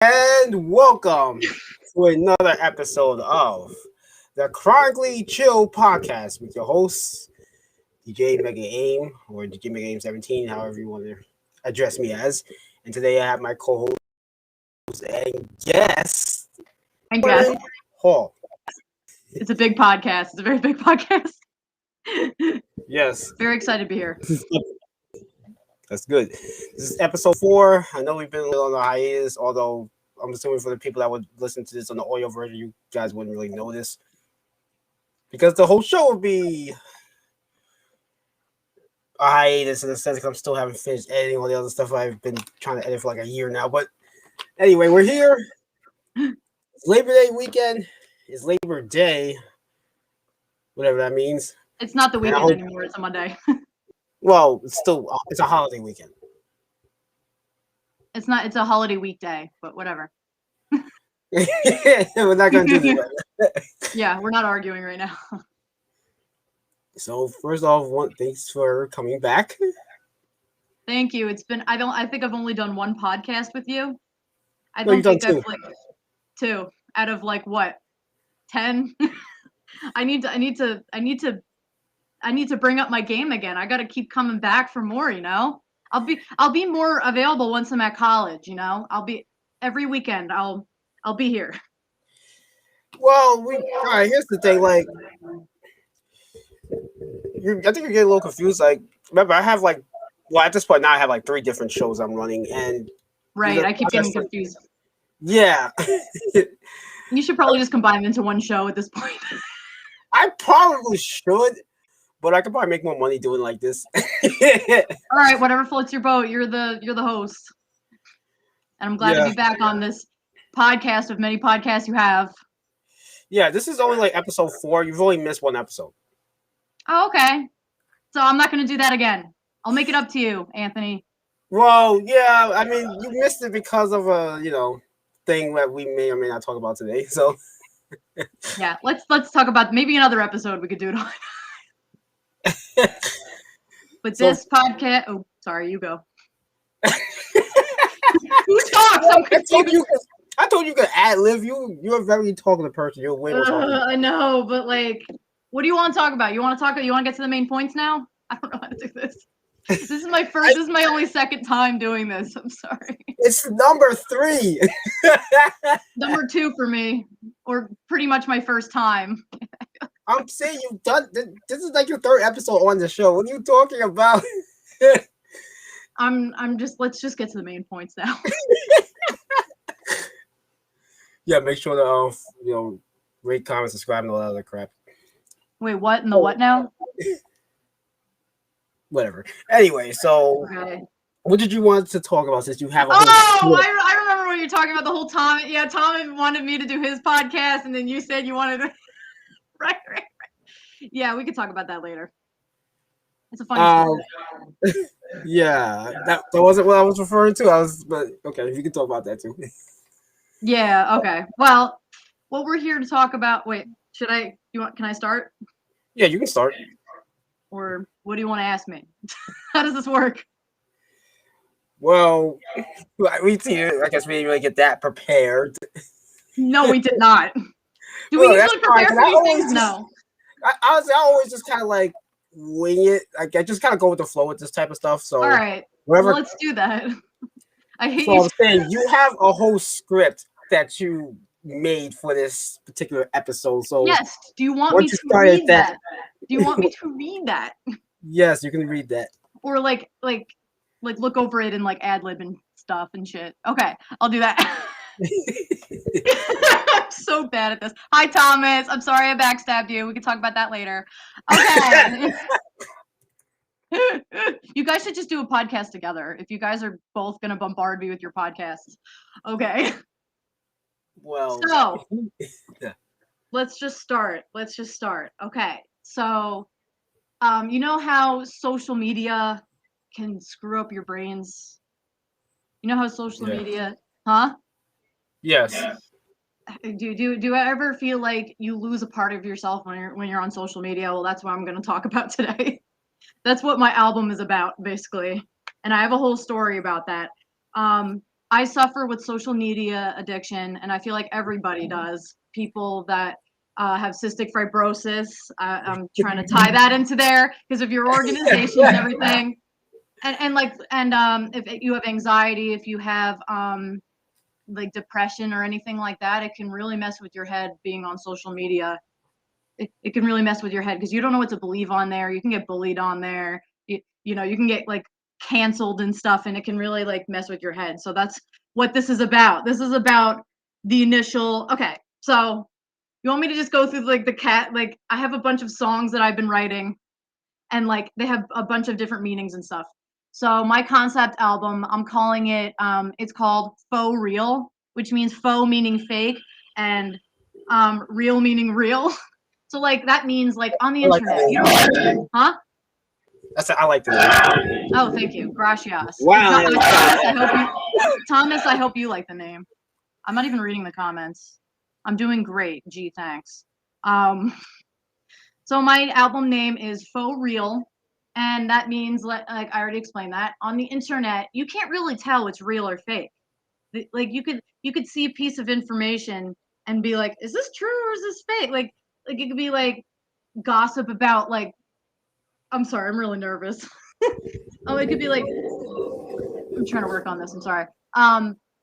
And welcome to another episode of the Chronically Chill podcast with your host, DJ Mega Aim, or DJ Mega Aim 17, however you want to address me as. And today I have my co host and guest, I guess. Hall. It's a big podcast. It's a very big podcast. Yes. Very excited to be here. That's good. This is episode 4. I know we've been a little on the hiatus, although I'm assuming for the people that would listen to this on the audio version, you guys wouldn't really notice. Because the whole show would be a hiatus in the sense that I'm still haven't finished editing all the other stuff I've been trying to edit for like a year now. But anyway, we're here. It's Labor Day weekend. It's Labor Day. Whatever that means. It's not the weekend anymore. It's a Monday. Well, it's a holiday weekend. It's not. It's a holiday weekday, but whatever. We're not going to do this right now. Yeah, we're not arguing right now. So first off, thanks for coming back. Thank you. It's been. I think I've only done one podcast with you. I No, don't think you've I've done like 2 out of like what 10. I need to bring up my game again. I got to keep coming back for more, I'll be more available once I'm at college, I'll be every weekend. I'll be here. Well, all right, here's the thing, like I think you're getting a little confused. Like, remember, I have at this point now I have like 3 different shows I'm running, and right, I keep getting confused. Yeah. You should probably just combine them into one show at this point. I probably should, but I could probably make more money doing like this. All right, whatever floats your boat. You're the host, and I'm glad to be back on this podcast of many podcasts you have. Yeah, this is only like episode 4. You've only missed 1 episode. Oh, okay. So I'm not going to do that again. I'll make it up to you, Anthony. Well, yeah, I mean, you missed it because of a thing that we may or may not talk about today. So yeah, let's talk about maybe another episode we could do it on. But this podcast, oh, sorry, you go. Who talks? I'm confused. I told you could ad-lib. You're a very talkative person. You're way more talkative. I know, but like, what do you want to talk about? You want to get to the main points now? I don't know how to do this. This is my first. This is my only second time doing this. I'm sorry. It's number 3. Number 2 for me, or pretty much my first time. I'm saying you've done. This is like your 3rd episode on the show. What are you talking about? I'm just. Let's just get to the main points now. Yeah, make sure to rate, comment, subscribe, and all that other crap. Wait, what? And the what now? Whatever. Anyway, so what did you want to talk about since you have a whole I remember what you're talking about the whole time. Yeah, Tom wanted me to do his podcast, and then you said you wanted to. Right. Yeah, we could talk about that later. It's a funny story. Yeah, that wasn't what I was referring to. But okay, you can talk about that too. Yeah, okay. Well, what we're here to talk about. Wait, can I start? Yeah, you can start. Or what do you want to ask me? How does this work? Well, I guess we didn't really get that prepared. No, we did not. Do we usually prepare for these things? No. Honestly, I always just kind of like wing it. Like, I just kind of go with the flow with this type of stuff. So, all right, let's do that. I hate you. I'm saying you have a whole script that you made for this particular episode. So yes, do you want me to read that? Do you want me to read that? Yes, you can read that. Or like look over it and like ad-lib and stuff and shit. Okay, I'll do that. I'm so bad at this. Hi, Thomas. I'm sorry I backstabbed you. We can talk about that later. Okay. You guys should just do a podcast together if you guys are both going to bombard me with your podcasts. Okay. Well, so let's just start. Okay. So, you know how social media can screw up your brains? You know how social media, huh? Yes. Do you ever feel like you lose a part of yourself when you're on social media? Well, that's what I'm going to talk about today. That's what my album is about, basically. And I have a whole story about that. I suffer with social media addiction, and I feel like everybody does. People that have cystic fibrosis, I'm trying to tie that into there because of your organization and everything. And if you have anxiety, if you have like depression or anything like that, it can really mess with your head being on social media. It can really mess with your head because you don't know what to believe on there. You can get bullied on there. You know, you can get like canceled and stuff, and it can really like mess with your head. So that's what this is about. This is about the initial. Okay, so you want me to just go through like like I have a bunch of songs that I've been writing, and like they have a bunch of different meanings and stuff. So my concept album, I'm calling it it's called Faux Real, which means faux meaning fake and real meaning real. So like that means like on the internet, you don't, huh? I like that. Oh, thank you, gracias. Wow, Thomas, I hope you like the name. I'm not even reading the comments. I'm doing great. Gee, thanks. So my album name is Faux Real, and that means like I already explained that on the internet you can't really tell it's real or fake. Like you could see a piece of information and be like, is this true or is this fake? Like it could be like gossip about like, I'm sorry, I'm really nervous. Oh, it could be like, I'm trying to work on this, I'm sorry.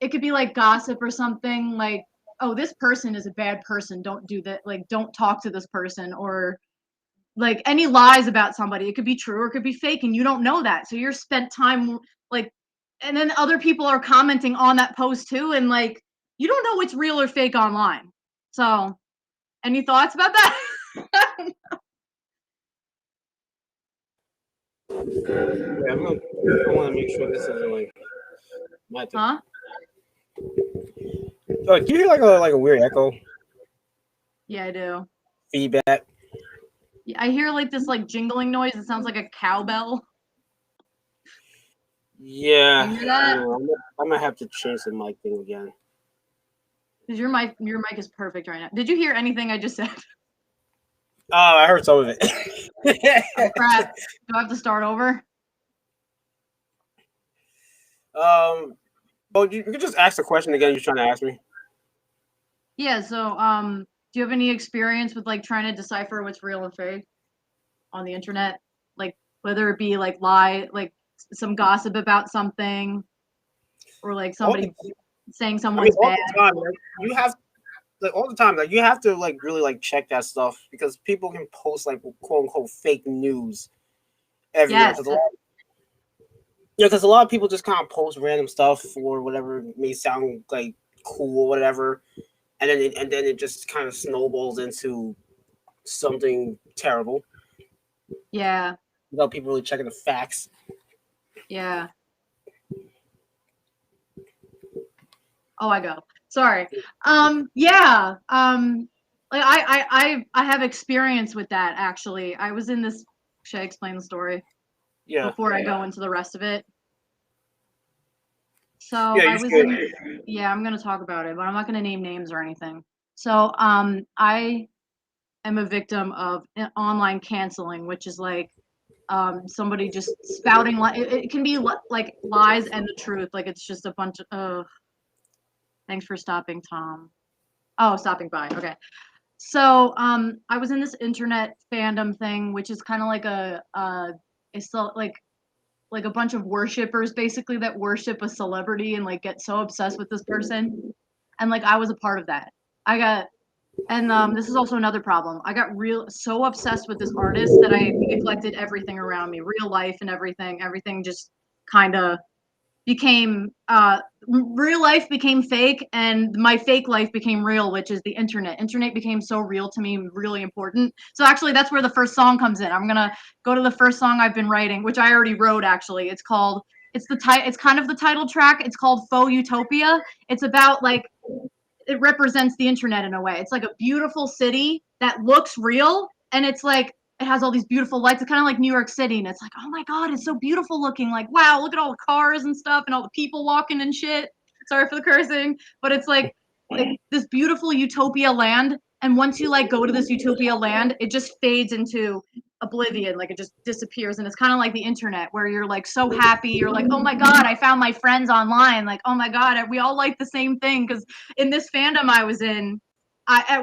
It could be like gossip or something like, oh, this person is a bad person, don't do that, like don't talk to this person, or like any lies about somebody. It could be true or it could be fake and you don't know that. So you're spent time like, and then other people are commenting on that post too, and like you don't know what's real or fake online. So any thoughts about that? Yeah, I want to make sure this isn't like my thing. Huh? Oh, do you hear like a weird echo? Yeah, I do. Feedback. Yeah, I hear like this like jingling noise. It sounds like a cowbell. Yeah, You hear that? I'm gonna have to change the mic thing again. Because your mic is perfect right now. Did you hear anything I just said? Oh, I heard some of it. Oh, crap. Do I have to start over? But you could just ask the question again you're trying to ask me. Yeah, so do you have any experience with like trying to decipher what's real and fake on the internet? Like whether it be like like some gossip about something, or like somebody saying someone's all bad. the time, like, you have like all the time, like you have to like really like check that stuff because people can post like quote unquote fake news everywhere. Yes. Because a lot of people just kind of post random stuff or whatever may sound like cool or whatever, and then it just kind of snowballs into something terrible. Yeah. Without people really checking the facts. Yeah. Oh, I go. Sorry. Yeah. Like I have experience with that actually. I was in this. Should I explain the story? Yeah. Before I go into the rest of it. So yeah, I was in. Yeah, I'm gonna talk about it, but I'm not gonna name names or anything. So I am a victim of online canceling, which is like somebody just spouting it can be like lies and the truth. Like it's just a bunch of thanks for stopping, Tom. Oh, stopping by. Okay. So I was in this internet fandom thing, which is kind of like it's still like a bunch of worshipers basically that worship a celebrity and like get so obsessed with this person. And like I was a part of that. I got and this is also another problem. I got so obsessed with this artist that I neglected everything around me, real life and everything. Everything just kind of became real life became fake, and my fake life became real, which is the internet. Internet became so real to me, really important. So actually, that's where the first song comes in. I'm gonna go to the first song I've been writing, which I already wrote. Actually, it's called. It's kind of the title track. It's called Faux Utopia. It's about like it represents the internet in a way. It's like a beautiful city that looks real, and it's like it has all these beautiful lights. It's kind of like New York City, and it's like, oh my god, it's so beautiful looking. Like, wow, look at all the cars and stuff, and all the people walking and shit. Sorry for the cursing, but it's like this beautiful utopia land. And once you like go to this utopia land, it just fades into oblivion, like it just disappears. And it's kind of like the internet where you're like so happy, you're like, oh my god, I found my friends online, like, oh my god, we all like the same thing. Because in this fandom I was in,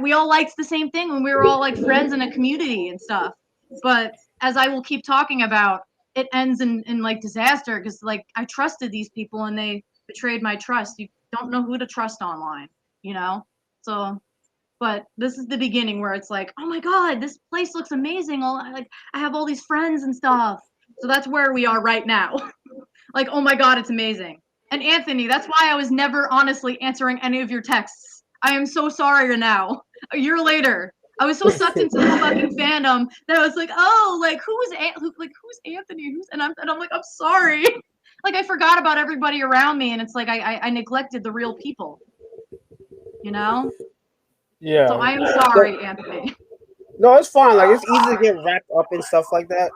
we all liked the same thing when we were all like friends in a community and stuff. But as I will keep talking about, it ends in like disaster, because like I trusted these people and they betrayed my trust. You don't know who to trust online, you know. So but this is the beginning where it's like, oh my god, this place looks amazing. I have all these friends and stuff. So that's where we are right now. Like, oh my god, it's amazing. And Anthony, that's why I was never honestly answering any of your texts. I am so sorry now. A year later, I was so sucked into the fucking fandom that I was like, oh, like who's Anthony? And I'm like, I'm sorry. Like I forgot about everybody around me, and it's like I neglected the real people. You know? Yeah. So I am sorry, Anthony. No, it's fine. Like it's easy to get wrapped up in stuff like that.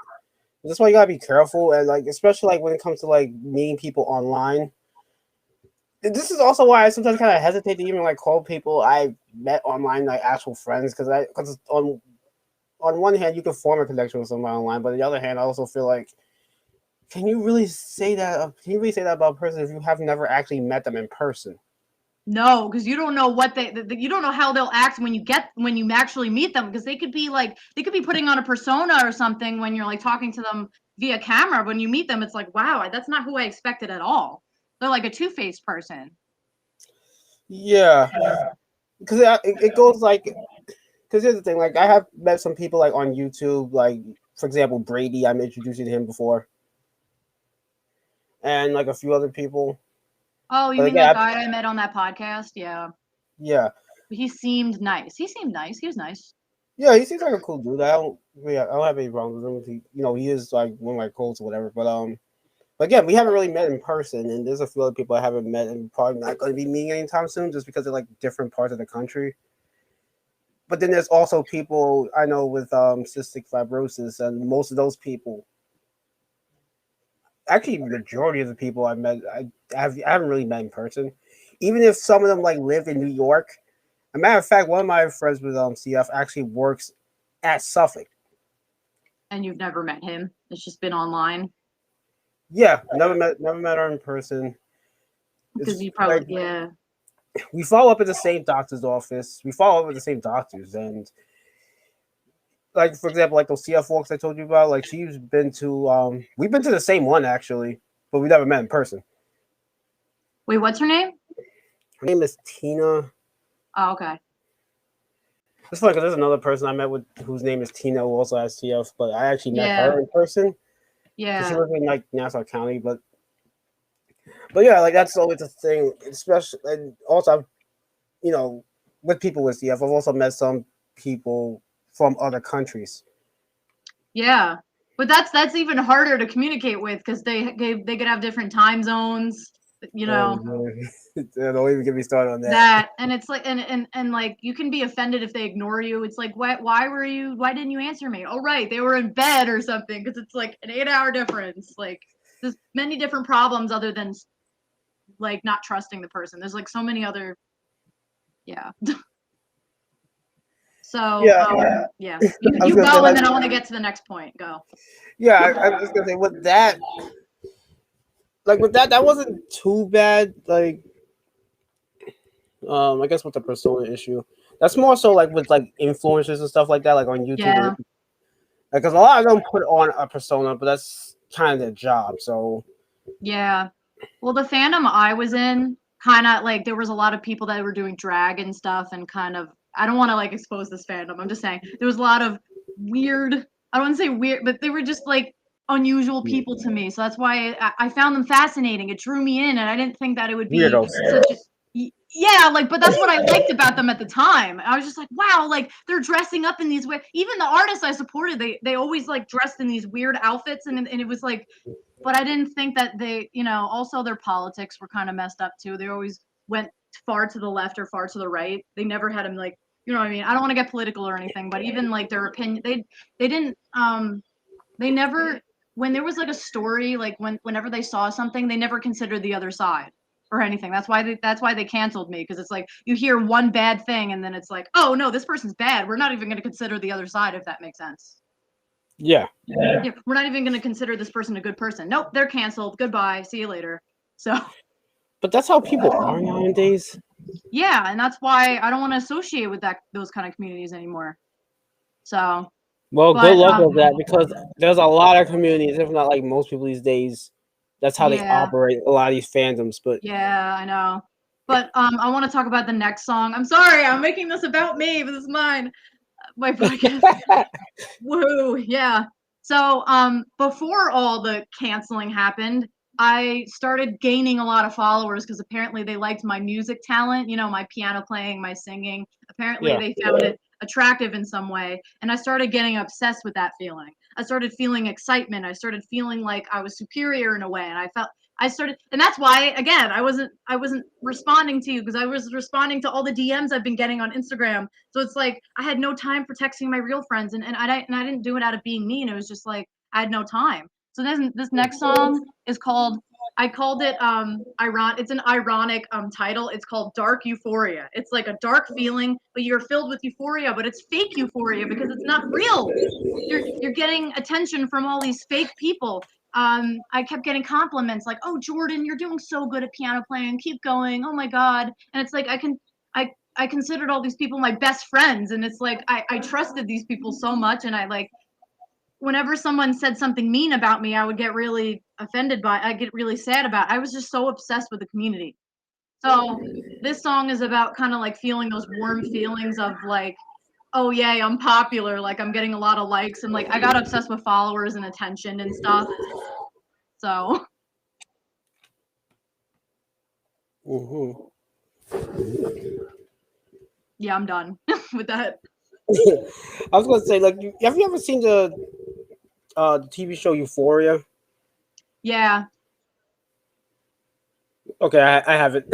That's why you gotta be careful, and like especially like when it comes to like meeting people online. This is also why I sometimes kind of hesitate to even like call people I met online like actual friends, because on one hand you can form a connection with someone online, but on the other hand I also feel like can you really say that about a person if you have never actually met them in person? No, because you don't know what you don't know how they'll act when you actually meet them, because they could be putting on a persona or something when you're like talking to them via camera. When you meet them, it's like, wow, that's not who I expected at all. They're like a two-faced person. Yeah, because it goes like, because here's the thing, like I have met some people like on YouTube, like for example Brady, I'm introducing to him before, and like a few other people. Oh, you But mean again, that guy I met on that podcast? Yeah. Yeah. He seemed nice. He was nice. Yeah, he seems like a cool dude. I don't have any problems with him. He is like one of my close or whatever. But again, we haven't really met in person, and there's a few other people I haven't met, and probably not going to be meeting anytime soon, just because they're like different parts of the country. But then there's also people I know with cystic fibrosis, and most of those people, actually, the majority of the people I met, I haven't really met in person. Even if some of them like live in New York. As a matter of fact, one of my friends with CF actually works at Suffolk. And you've never met him? It's just been online? Yeah, never met her in person. Because It's you probably, like yeah. we follow up at the same doctor's office. We follow up with the same doctors, and like for example, like those CF walks I told you about. Like we've been to the same one actually, but we never met in person. Wait, what's her name? Her name is Tina. Oh, okay. It's funny because there's another person I met with whose name is Tina, who also has CF, but I actually met Yeah. her in person. Yeah. She lives in like Nassau County, but yeah, like that's always a thing. Especially, and also, with people with CF, I've also met some people from other countries. Yeah, but that's even harder to communicate with, because they could have different time zones. Don't even get me started on that, and it's like, and like you can be offended if they ignore you. It's like, why didn't you answer me? Oh right, they were in bed or something, because it's like an 8-hour difference. Like there's many different problems other than like not trusting the person. There's like so many other, yeah. So yeah, you go, and then I want to get to the next point. Go. Yeah, I was gonna say with that, that wasn't too bad. Like, I guess with the persona issue, that's more so like with like influencers and stuff like that, like on YouTube. Yeah. Because a lot of them put on a persona, but that's kind of their job. So yeah, well, the fandom I was in, kind of like there was a lot of people that were doing drag and stuff, and kind of, I don't want to like expose this fandom. I'm just saying there was a lot of weird. I don't want to say weird, but they were just like unusual people to me. So that's why I found them fascinating. It drew me in, and I didn't think that it would be such a, yeah, like, but that's what I liked about them at the time. I was just like, wow, like they're dressing up in these ways. Even the artists I supported, they always like dressed in these weird outfits, and it was like, but I didn't think that they, also their politics were kind of messed up too. They always went far to the left or far to the right. They never had them like, you know what I mean? I don't want to get political or anything, but even like their opinion, they didn't, they never, when there was like a story, like whenever they saw something, they never considered the other side or anything. That's why they canceled me, because it's like you hear one bad thing and then it's like, oh no, this person's bad. We're not even going to consider the other side, if that makes sense. Yeah. Yeah, we're not even going to consider this person a good person. Nope, they're canceled. Goodbye. See you later. So. But that's how people are nowadays. Yeah, and that's why I don't want to associate with those kind of communities anymore. So. Well, But, good luck with that because there's a lot of communities, if not like most people these days. That's how they operate. A lot of these fandoms, but yeah, I know. But I want to talk about the next song. I'm sorry, I'm making this about me, but this is mine. My podcast. Woo, yeah. So before all the canceling happened, I started gaining a lot of followers because apparently they liked my music talent, my piano playing, my singing. Apparently they found it attractive in some way, and I started getting obsessed with that feeling. I started feeling excitement. I started feeling like I was superior in a way, and and that's why again I wasn't responding to you because I was responding to all the DMs I've been getting on Instagram. So it's like I had no time for texting my real friends, and I didn't do it out of being mean. It was just like I had no time. So this next song is called. I called it it's an ironic title. It's called Dark Euphoria. It's like a dark feeling, but you're filled with euphoria, but it's fake euphoria because it's not real. You're getting attention from all these fake people. I kept getting compliments like, "Oh, Jordan, you're doing so good at piano playing. Keep going. Oh my God." And it's like I considered all these people my best friends, and it's like I trusted these people so much, and whenever someone said something mean about me, I would get really offended by it. I get really sad about it. I was just so obsessed with the community. So this song is about kind of like feeling those warm feelings of like, oh yay, I'm popular, like I'm getting a lot of likes, and like I got obsessed with followers and attention and stuff. So yeah, I'm done with that. I was gonna say, like, have you ever seen the TV show Euphoria? Yeah. Okay, I haven't.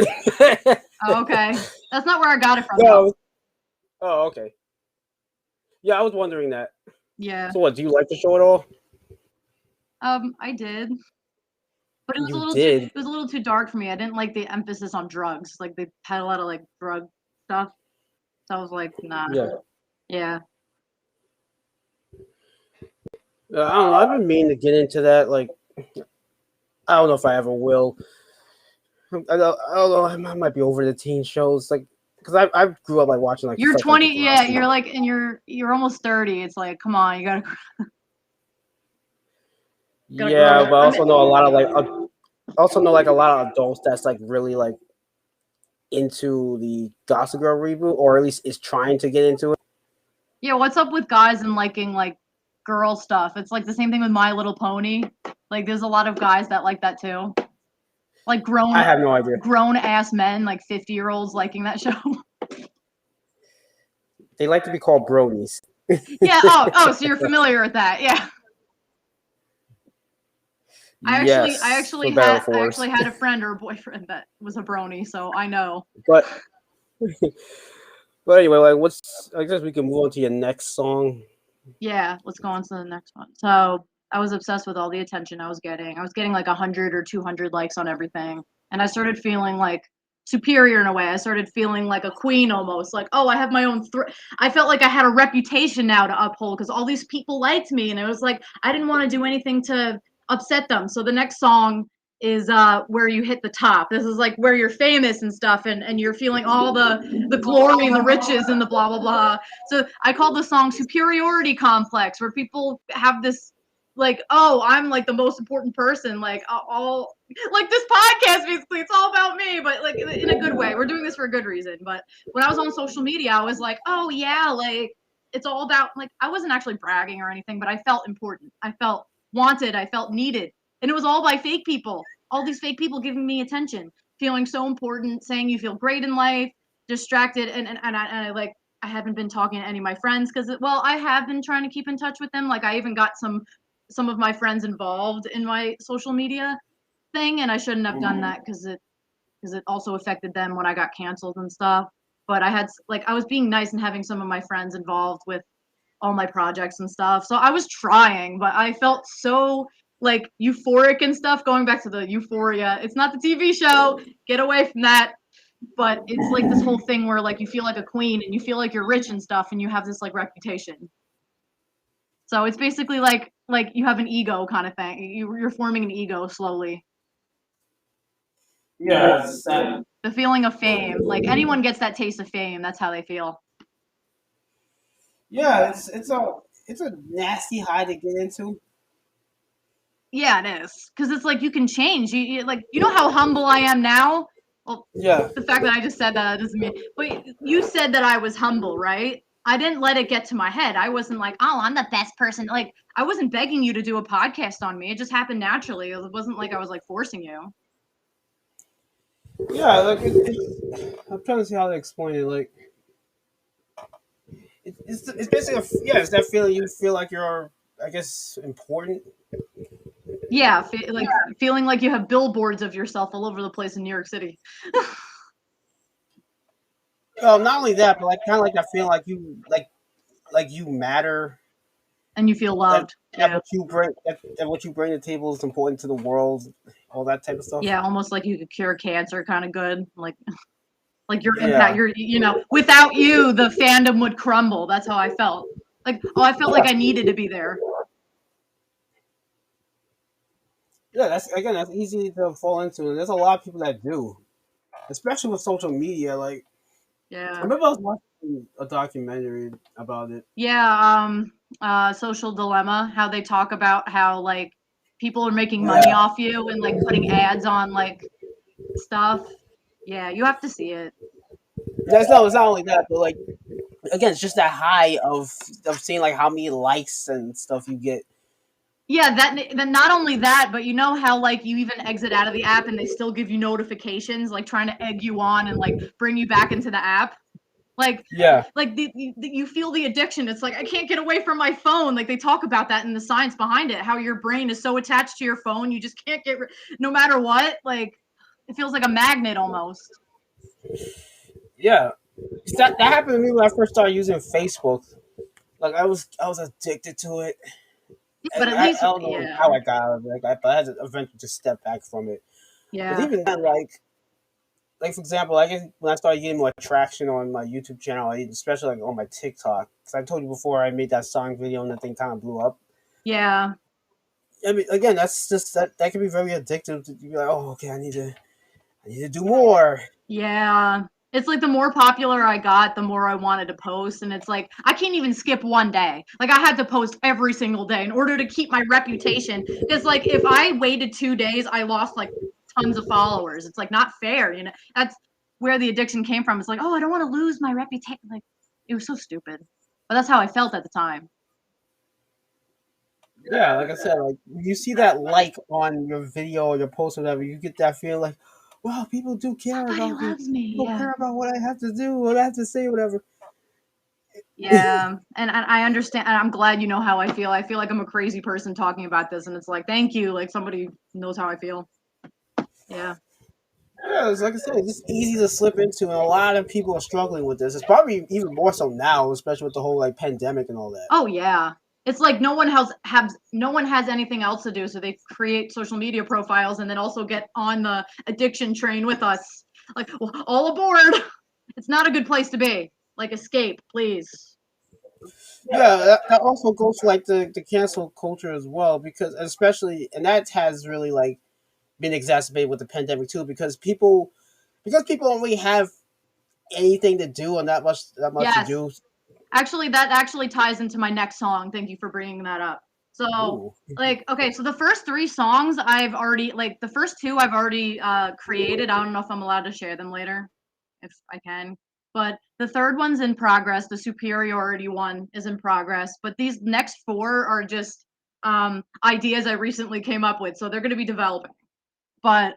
Oh, okay. That's not where I got it from though. No. Oh, okay. Yeah, I was wondering that. Yeah. So, what? Do you like the show at all? I did. But You did. it was a little too dark for me. I didn't like the emphasis on drugs. Like they had a lot of like drug stuff. So I was like, nah. Yeah. Yeah. I don't know. I've been meaning to get into that. Like, I don't know if I ever will. I don't know. I might be over the teen shows. Like, because I grew up like watching like You're stuff like 20, yeah, Degrassi. you're like and you're almost 30. It's like, come on, you gotta Yeah, grow but I up. also know a lot of like also know like a lot of adults that's like really like into the Gossip Girl reboot, or at least is trying to get into it. Yeah, what's up with guys and liking like girl stuff? It's like the same thing with My Little Pony. Like there's a lot of guys that like that too. Like I have no idea. grown ass men, like 50-year-olds liking that show. They like to be called bronies. Yeah, so you're familiar with that. Yeah. Yes, I actually had a friend or a boyfriend that was a brony, so I know. But but anyway, like I guess we can move on to your next song. Yeah, let's go on to the next one. So I was obsessed with all the attention I was getting. I was getting like 100 or 200 likes on everything, and I started feeling like superior in a way. I started feeling like a queen almost. Like, oh, I have my own. I felt like I had a reputation now to uphold because all these people liked me, and it was like I didn't want to do anything to upset them. So the next song is where you hit the top. This is like where you're famous and stuff, and you're feeling all the glory and the riches and the blah blah blah. So I call the song superiority complex, where people have this like, oh, I'm like the most important person, like all like this podcast basically, it's all about me, but like in a good way. We're doing this for a good reason. But when I was on social media, I was like, oh yeah, like it's all about like I wasn't actually bragging or anything, but I felt important. I felt wanted. I felt needed. And it was all by fake people. All these fake people giving me attention, feeling so important, saying you feel great in life, distracted, and I like I haven't been talking to any of my friends because well, I have been trying to keep in touch with them. Like I even got some of my friends involved in my social media thing, and I shouldn't have done that because it also affected them when I got canceled and stuff. But I had like I was being nice and having some of my friends involved with all my projects and stuff. So I was trying, but I felt so like euphoric and stuff. Going back to the euphoria, it's not the TV show. Get away from that. But it's like this whole thing where like you feel like a queen and you feel like you're rich and stuff and you have this like reputation. So it's basically like you have an ego kind of thing. You're forming an ego slowly. Yeah, it's sad. The feeling of fame, like anyone gets that taste of fame, that's how they feel. Yeah, it's a nasty high to get into. Yeah, it is, because it's like you can change. You know how humble I am now. Well, Yeah. the fact that I just said that doesn't mean. But you said that I was humble, right? I didn't let it get to my head. I wasn't like, oh, I'm the best person. Like I wasn't begging you to do a podcast on me. It just happened naturally. It wasn't like I was like forcing you. Yeah, like I'm trying to see how to explain it. Like it's basically it's that feeling you feel like you're, I guess, important. Yeah, like feeling like you have billboards of yourself all over the place in New York City. Not only that, but like kind of like that feeling like you matter. And you feel That loved. that Yeah. what you bring that what you bring to the table is important to the world. All that type of stuff. Yeah, almost like you could cure cancer, kind of good. Like your impact, Yeah. without you, the fandom would crumble. That's how I felt. Like, oh, I felt like I needed to be there. Yeah, that's easy to fall into, and there's a lot of people that do, especially with social media. Like I Yeah. remember I was watching a documentary about it. Yeah, social dilemma, how they talk about how like people are making money Yeah, off you and like putting ads on like stuff. Yeah, you have to see it. it's not only that, but like again, it's just that high of seeing like how many likes and stuff you get. Yeah, then not only that, but you know how like you even exit out of the app and they still give you notifications, like trying to egg you on and like bring you back into the app. Like Yeah, you feel the addiction. It's like I can't get away from my phone. Like they talk about that in the science behind it, how your brain is so attached to your phone, you just can't no matter what. Like it feels like a magnet almost. yeah. That happened to me when I first started using Facebook. Like I was addicted to it, Yeah, but and at I least, don't know yeah, how I got out of it. But I had to eventually just step back from it. Because yeah, even then, like for example, I guess when I started getting more traction on my YouTube channel, especially like on my TikTok, because I told you before I made that song video and that thing kind of blew up. yeah. I mean, again, that's just that can be very addictive. To be like, oh, okay, I need to do more. Yeah. It's like the more popular I got, the more I wanted to post. And it's like, I can't even skip one day. Like, I had to post every single day in order to keep my reputation. Because, like, if I waited 2 days, I lost like tons of followers. It's like not fair. That's where the addiction came from. It's like, oh, I don't want to lose my reputation. Like, it was so stupid. But that's how I felt at the time. Yeah, like I said, like you see that like on your video or your post or whatever, you get that feeling like, wow, people do care Somebody about me. loves me. People Yeah. care about what I have to do, what I have to say, whatever. Yeah, and I understand, and I'm glad you know how I feel. I feel like I'm a crazy person talking about this, and it's like, thank you, like somebody knows how I feel. Yeah. Yeah, it's like I said, it's just easy to slip into, and a lot of people are struggling with this. It's probably even more so now, especially with the whole like pandemic and all that. Oh yeah. It's like no one has anything else to do, so they create social media profiles and then also get on the addiction train with us. Like, well, all aboard. It's not a good place to be. Like, escape, please. Yeah, that also goes for like the cancel culture as well, because especially and that has really like been exacerbated with the pandemic too, because people don't really have anything to do and that much to Yes. do. Actually, that actually ties into my next song. Thank you for bringing that up. So, Ooh. like, okay, so the first three songs the first two I've already created. I don't know if I'm allowed to share them later, if I can. But the third one's in progress. The superiority one is in progress. But these next four are just ideas I recently came up with. So they're going to be developing. But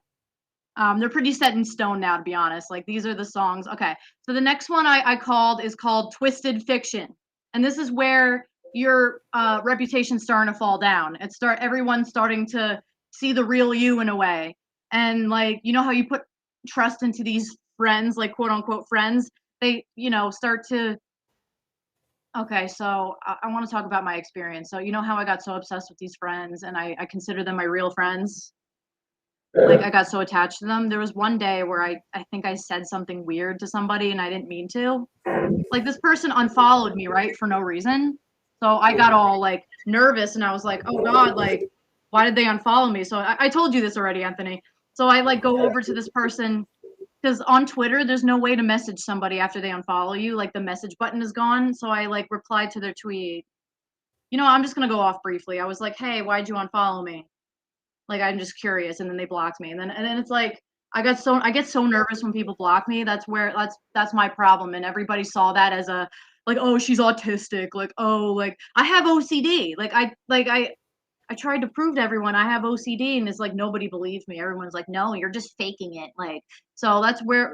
they're pretty set in stone now, to be honest. Like these are the songs. Okay, so the next one I called is called Twisted Fiction, and this is where your reputation's starting to fall down. Everyone's starting to see the real you in a way, and like you know how you put trust into these friends, like quote unquote friends. They start to. Okay, so I want to talk about my experience. So you know how I got so obsessed with these friends, and I consider them my real friends. Like I got so attached to them. There was one day where I think I said something weird to somebody and I didn't mean to. Like this person unfollowed me, right, for no reason. So I got all like nervous and I was like, oh God, like, why did they unfollow me? So I told you this already, Anthony. So I like go over to this person because on Twitter, there's no way to message somebody after they unfollow you. Like the message button is gone. So I like replied to their tweet. I'm just going to go off briefly. I was like, hey, why'd you unfollow me? Like, I'm just curious. And then they blocked me. And then it's like, I get so nervous when people block me. That's my problem. And everybody saw that as a, like, oh, she's autistic. Like, oh, like I have OCD. I tried to prove to everyone I have OCD, and it's like nobody believes me. Everyone's like, no, you're just faking it. Like, so that's where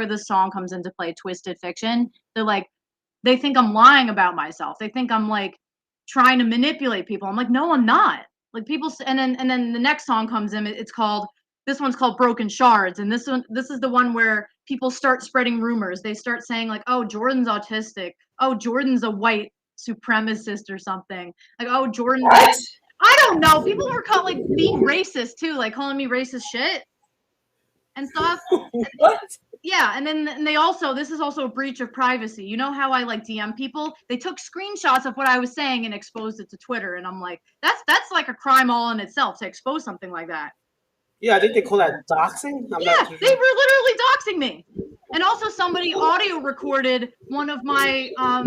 this song comes into play, Twisted Fiction. They're like, they think I'm lying about myself. They think I'm like trying to manipulate people. I'm like, no, I'm not. Like and then the next song comes in. This one's called Broken Shards, and this is the one where people start spreading rumors. They start saying like, oh, Jordan's autistic. Oh, Jordan's a white supremacist or something. Like, oh, Jordan. What? I don't know. People were called like being racist too, like calling me racist shit and stuff. What? Yeah, and then this is also a breach of privacy. You know how I like DM people? They took screenshots of what I was saying and exposed it to Twitter, and I'm like, that's like a crime all in itself to expose something like that. Yeah, I think they call that doxing. Yeah, they were literally doxing me. And also somebody audio recorded one of my I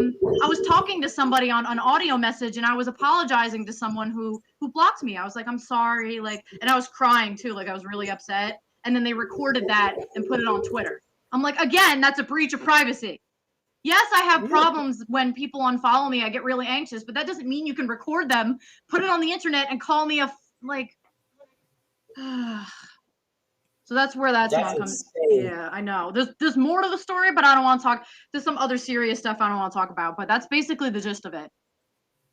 was talking to somebody on an audio message and I was apologizing to someone who blocked me. I was like, I'm sorry, like, and I was crying too, like I was really upset. And then they recorded that and put it on Twitter. I'm like, again, that's a breach of privacy. Yes, I have problems when people unfollow me. I get really anxious, but that doesn't mean you can record them, put it on the internet, and call me a like. So that's where that song comes. Yeah, I know. There's more to the story, but I don't want to talk. There's some other serious stuff I don't want to talk about, but that's basically the gist of it.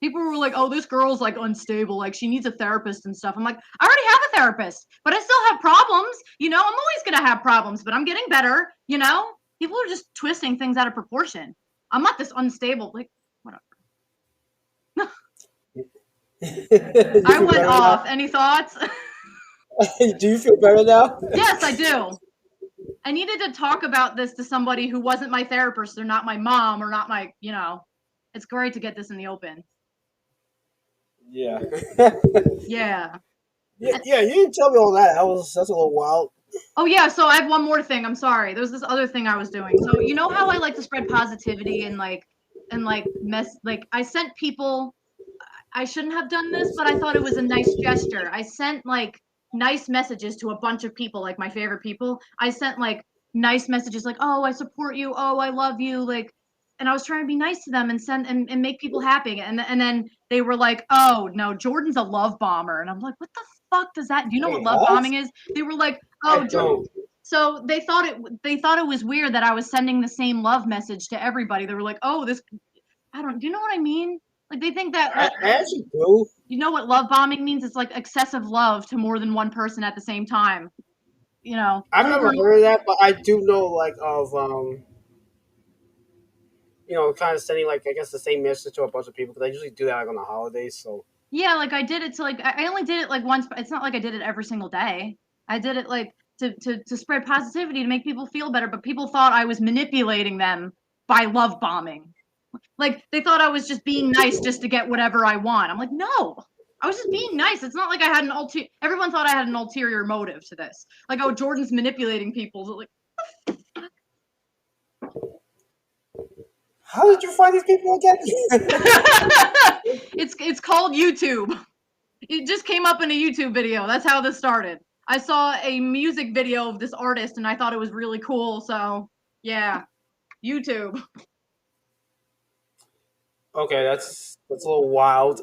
People were like, "Oh, this girl's like unstable. Like she needs a therapist and stuff." I'm like, I already have a therapist, but I still have problems. I'm always gonna have problems, but I'm getting better. People are just twisting things out of proportion. I'm not this unstable. Like, whatever. I went off. Any thoughts? Do you feel better now? Yes, I do. I needed to talk about this to somebody who wasn't my therapist or not my mom or not my, it's great to get this in the open. Yeah. Yeah. Yeah, you didn't tell me all that. That's a little wild. Oh yeah, so I have one more thing. I'm sorry. There's this other thing I was doing. So you know how I like to spread positivity and I sent people, I shouldn't have done this, but I thought it was a nice gesture. I sent like nice messages to a bunch of people, like my favorite people. I sent like nice messages like, oh, I support you. Oh, I love you. Like, and I was trying to be nice to them and send and make people happy. And then they were like, oh no, Jordan's a love bomber. And I'm like, what the fuck does that? Do you know what love bombing is? They were like, oh, Jordan. So they thought it was weird that I was sending the same love message to everybody. They were like, oh, do you know what I mean? Like they think that I actually do. You know what love bombing means? It's like excessive love to more than one person at the same time. I've never heard of that, but I do know like of kind of sending like I guess the same message to a bunch of people because I usually do that like on the holidays. So yeah, like I did it to like I only did it like once, but it's not like I did it every single day. I did it like to spread positivity to make people feel better, but people thought I was manipulating them by love bombing. Like they thought I was just being nice just to get whatever I want. I'm like, no, I was just being nice. It's not like I had everyone thought I had an ulterior motive to this. Like, oh, Jordan's manipulating people. Like, how did you find these people again? It's called YouTube. It just came up in a YouTube video. That's how this started. I saw a music video of this artist and I thought it was really cool. So yeah, YouTube. Okay, that's a little wild.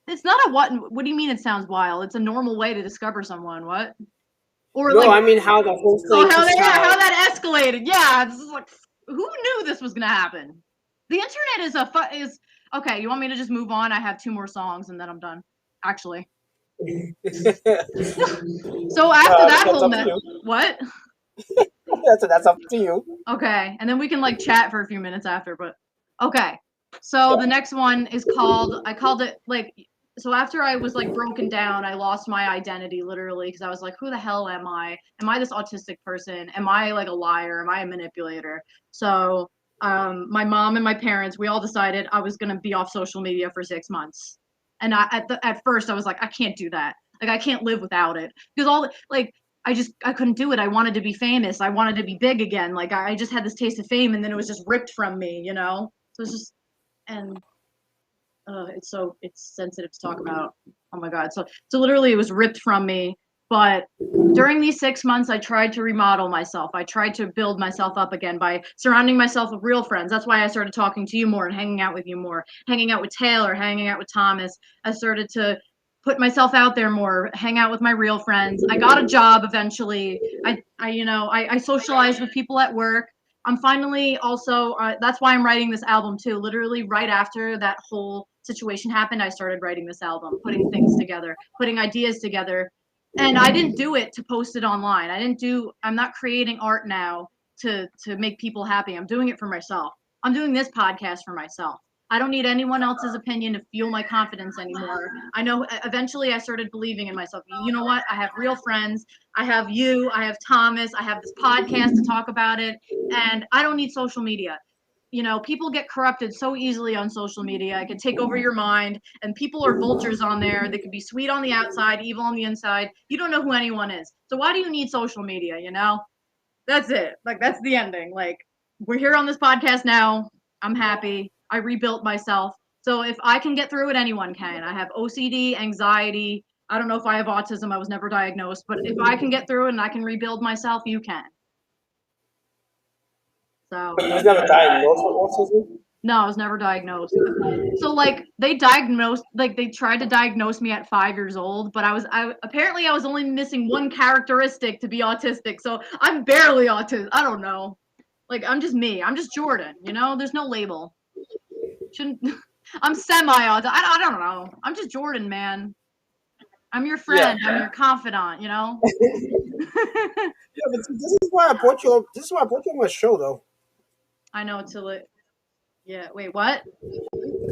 It's not a what do you mean it sounds wild? It's a normal way to discover someone. What? Or no, like I mean how the whole thing how that escalated. Yeah, it's like who knew this was gonna happen? The internet is okay. You want me to just move on? I have 2 more songs and then I'm done. Actually. So after that whole what? That's up to you. Okay, and then we can like chat for a few minutes after. But okay, so the next one is I called it like. So after I was like broken down, I lost my identity literally because I was like, who the hell am I? Am I this autistic person? Am I like a liar? Am I a manipulator? So my mom and my parents, we all decided I was gonna be off social media for 6 months. And at first I was like, I can't do that. Like I can't live without it because I couldn't do it. I wanted to be famous. I wanted to be big again. Like I just had this taste of fame, and then it was just ripped from me, you know. So it's just and it's sensitive to talk about. Oh my god. So literally it was ripped from me. But during these 6 months, I tried to remodel myself. I tried to build myself up again by surrounding myself with real friends. That's why I started talking to you more and hanging out with you more, hanging out with Taylor, hanging out with Thomas. I started to put myself out there more, hang out with my real friends. I got a job eventually. I socialized with people at work. I'm finally also, that's why I'm writing this album too. Literally right after that whole situation happened, I started writing this album, putting things together, putting ideas together. And I didn't do it to post it online. I'm not creating art now to make people happy. I'm doing it for myself. I'm doing this podcast for myself. I don't need anyone else's opinion to fuel my confidence anymore. I know eventually I started believing in myself. You know what? I have real friends. I have you. I have Thomas. I have this podcast to talk about it. And I don't need social media. You know, people get corrupted so easily on social media. It can take over your mind, and people are vultures on there. They can be sweet on the outside, evil on the inside. You don't know who anyone is. So why do you need social media, you know? That's it. Like, that's the ending. Like, we're here on this podcast now. I'm happy. I rebuilt myself. So if I can get through it, anyone can. I have OCD, anxiety. I don't know if I have autism. I was never diagnosed. But if I can get through it and I can rebuild myself, you can. So You was never diagnosed with autism? no, I was never diagnosed. So like they tried to diagnose me at 5 years old, but apparently I was only missing one characteristic to be autistic. So I'm barely autistic. I don't know. Like I'm just me. I'm just Jordan, you know? There's no label. Shouldn't I'm semi-autistic. I don't know. I'm just Jordan, man. I'm your friend. Yeah. I'm your confidant, you know? Yeah, but this is why I brought you on my show though. I know yeah, wait, what?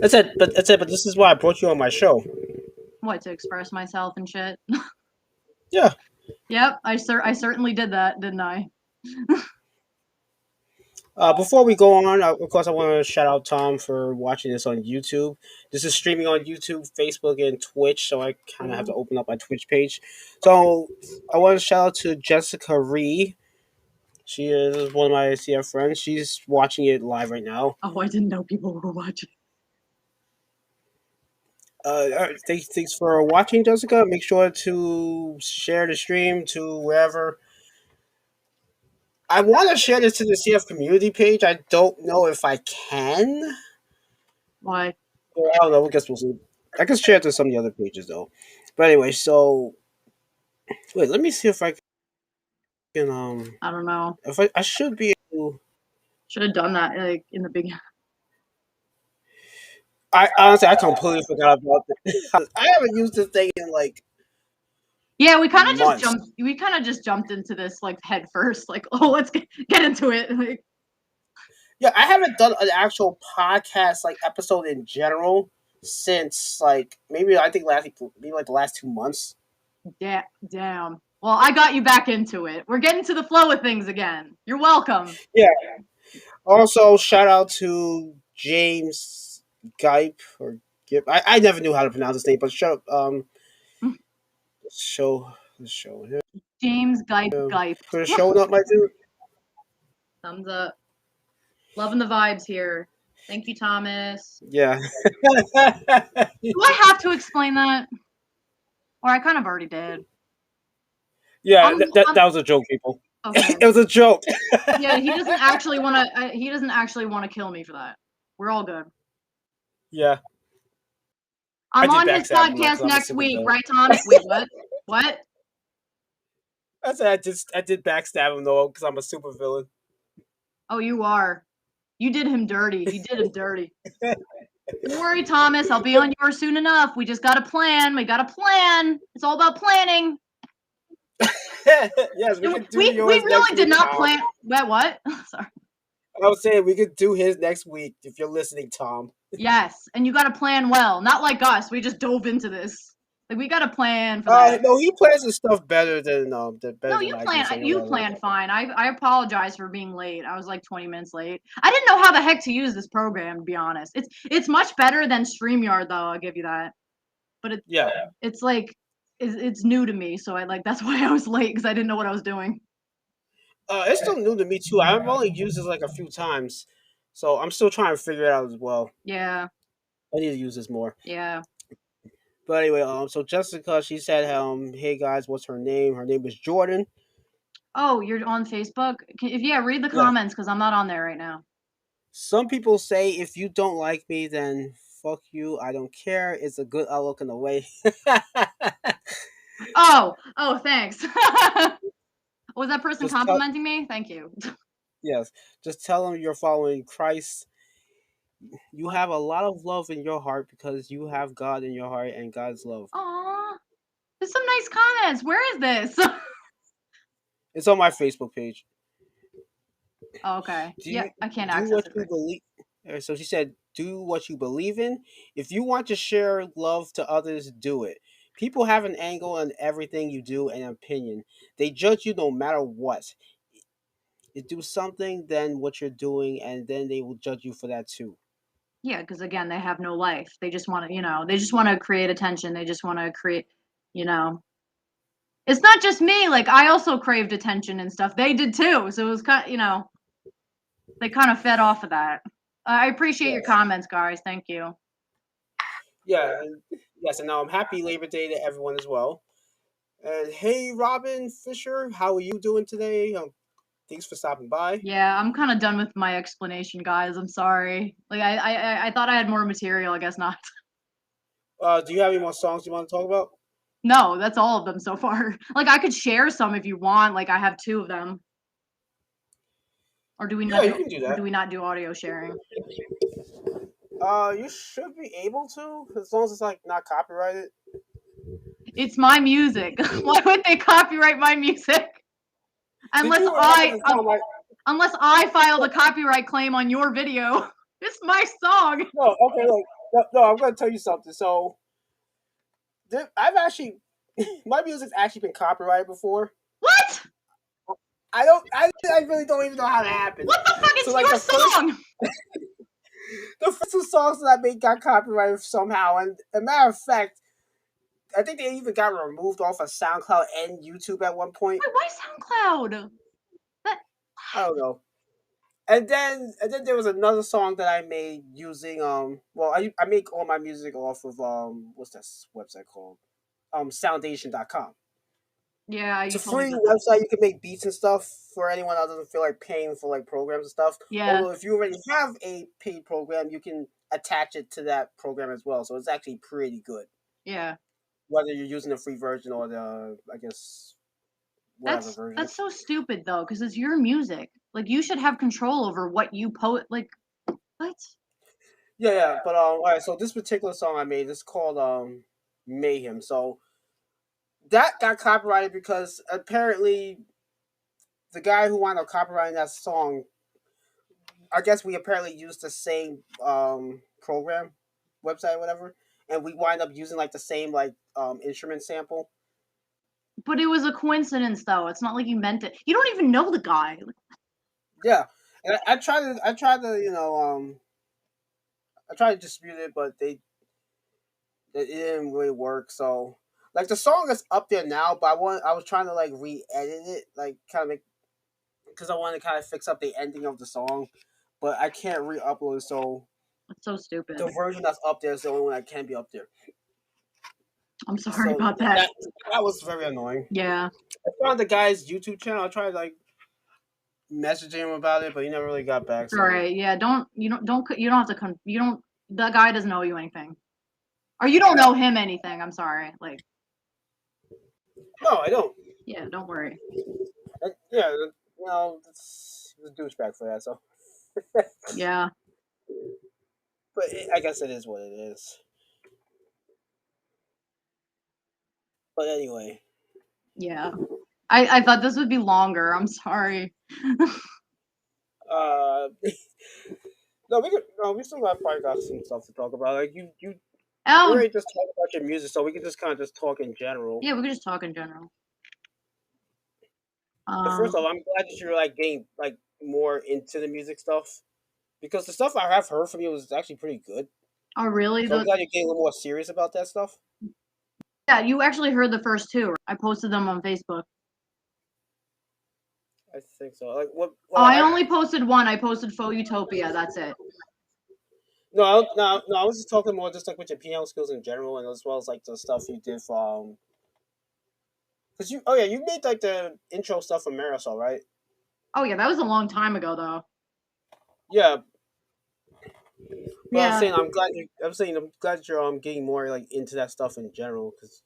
But this is why I brought you on my show. What, to express myself and shit? Yeah. Yep, I certainly did that, didn't I? Before we go on, of course, I want to shout out Tom for watching this on YouTube. This is streaming on YouTube, Facebook, and Twitch, so I kind of have to open up my Twitch page. So I want to shout out to Jessica Ree. She is one of my CF friends. She's watching it live right now. Oh, I didn't know people were watching. Thanks for watching, Jessica. Make sure to share the stream to wherever. I want to share this to the CF community page. I don't know if I can. Why? I don't know. I guess we'll see. I can share it to some of the other pages though. But anyway, so wait. Let me see if I can. I don't know. If I should be able. Should have done that like in the beginning. I honestly, I completely forgot about it. I haven't used this thing in like. Yeah, we kind of just jumped into this like head first. Like, oh, let's get into it. Like, yeah, I haven't done an actual podcast like episode in general since like maybe the last 2 months. Yeah, damn. Well, I got you back into it. We're getting to the flow of things again. You're welcome. Yeah. Also, shout out to James Gipe or Gip. I never knew how to pronounce his name, but show him. James Gipe. For showing up, my dude. Thumbs up. Loving the vibes here. Thank you, Thomas. Yeah. Do I have to explain that? Or I kind of already did. Yeah, that was a joke, people. Okay. It was a joke. Yeah, he doesn't actually want to. He doesn't actually want to kill me for that. We're all good. Yeah. I'm on his podcast next week, right, Tom? Wait, what? What? I said I did backstab him though because I'm a super villain. Oh, you are. You did him dirty. You did him dirty. Don't worry, Thomas. I'll be on yours soon enough. We just got a plan. We got a plan. It's all about planning. Yes, we really did not plan. What? Sorry. I was saying we could do his next week if you're listening, Tom. Yes, and you got to plan well. Not like us. We just dove into this. Like we got a plan for that. No, he plans his stuff better than No, I do. So you planned fine. I apologize for being late. I was like 20 minutes late. I didn't know how the heck to use this program, to be honest. It's much better than StreamYard though, I'll give you that. But it's like it's new to me, so that's why I was late, because I didn't know what I was doing. It's still new to me too. I've only used this like a few times, so I'm still trying to figure it out as well. Yeah. I need to use this more. Yeah. But anyway, so Jessica, she said, hey guys, what's her name? Her name is Jordan. Oh, you're on Facebook? Read the comments, because I'm not on there right now. Some people say if you don't like me, then fuck you. I don't care. It's a good outlook in a way. Oh, thanks. Was that person complimenting me? Thank you. Yes. Just tell them you're following Christ. You have a lot of love in your heart because you have God in your heart and God's love. Aw. There's some nice comments. Where is this? It's on my Facebook page. Oh, okay. I can't access what it. You believe. So she said, do what you believe in. If you want to share love to others, do it. People have an angle on everything you do and an opinion. They judge you no matter what. You do something, then what you're doing, and then they will judge you for that too. Yeah, because again, they have no life. They just want to, they just want to create attention. They just want to create, It's not just me. Like, I also craved attention and stuff. They did too. So it was kind of, they kind of fed off of that. I appreciate your comments, guys. Thank you. Yeah, yes, and now I'm happy Labor Day to everyone as well. And hey, Robin Fisher, how are you doing today? Thanks for stopping by. Yeah, I'm kind of done with my explanation, guys. I'm sorry. Like, I thought I had more material. I guess not. Do you have any more songs you want to talk about? No, that's all of them so far. Like, I could share some if you want. Like, I have 2 of them. Or do we not? You can do that. Or do we not do audio sharing? You should be able to, as long as it's like not copyrighted. It's my music. Why would they copyright my music? Unless I filed a copyright claim on your video. It's my song. No, okay, look, no, I'm gonna tell you something. So, I've actually, my music's actually been copyrighted before. What? I really don't even know how that happened. What the fuck? It's so, your song. The first 2 songs that I made got copyrighted somehow, and as a matter of fact, I think they even got removed off of SoundCloud and YouTube at one point. Wait, why SoundCloud? I don't know. And then there was another song that I made using well, I make all my music off of what's that website called? Soundation.com. Yeah, it's a free website. You can make beats and stuff for anyone that doesn't feel like paying for like programs and stuff. Yeah. Although if you already have a paid program, you can attach it to that program as well. So it's actually pretty good. Yeah. Whether you're using the free version or the, I guess, whatever version. That's so stupid though, because it's your music. Like, you should have control over what you post. Like, what? Yeah. But all right. So this particular song I made is called Mayhem. So that got copyrighted because apparently the guy who wound up copyrighting that song, I guess we apparently used the same program, website, whatever, and we wind up using like the same like instrument sample. But it was a coincidence, though. It's not like you meant it. You don't even know the guy. Yeah, and I tried to I tried to dispute it, but it didn't really work. So like the song is up there now, but I was trying to like re-edit it, like kind of make, because I wanted to kind of fix up the ending of the song, but I can't re-upload it. So it's so stupid. The version that's up there is the only one that can be up there. I'm sorry about that. That was very annoying. Yeah. I found the guy's YouTube channel. I tried like messaging him about it, but he never really got back. So. All right. Yeah. You don't have to that guy doesn't owe you anything, or you don't owe him anything. I'm sorry. Like. No, I don't. Yeah. Don't worry. Yeah. It's a douchebag for that. So. Yeah. But I guess it is what it is. But anyway. Yeah. I thought this would be longer. I'm sorry. No, we still probably got some stuff to talk about. Like you We Oh, already just talked about your music, so we can just kind of just talk in general. yeah, we could just talk in general. But first of all, I'm glad that you're like getting like more into the music stuff because the stuff I have heard from you is actually pretty good. Oh, really? So I'm glad you're getting a little more serious about that stuff. Yeah, you actually heard the first two. Right? I posted them on Facebook. I think so. Like what? Oh, Well, I only posted one. I posted Faux Utopia. That's it. no. I was just talking more just like with your piano skills in general, and as well as like the stuff you did from. Cause you, oh yeah, you made like the intro stuff for Marisol, right? Oh yeah, that was a long time ago though. Yeah, but I was Yeah. saying I'm glad you're getting more like into that stuff in general because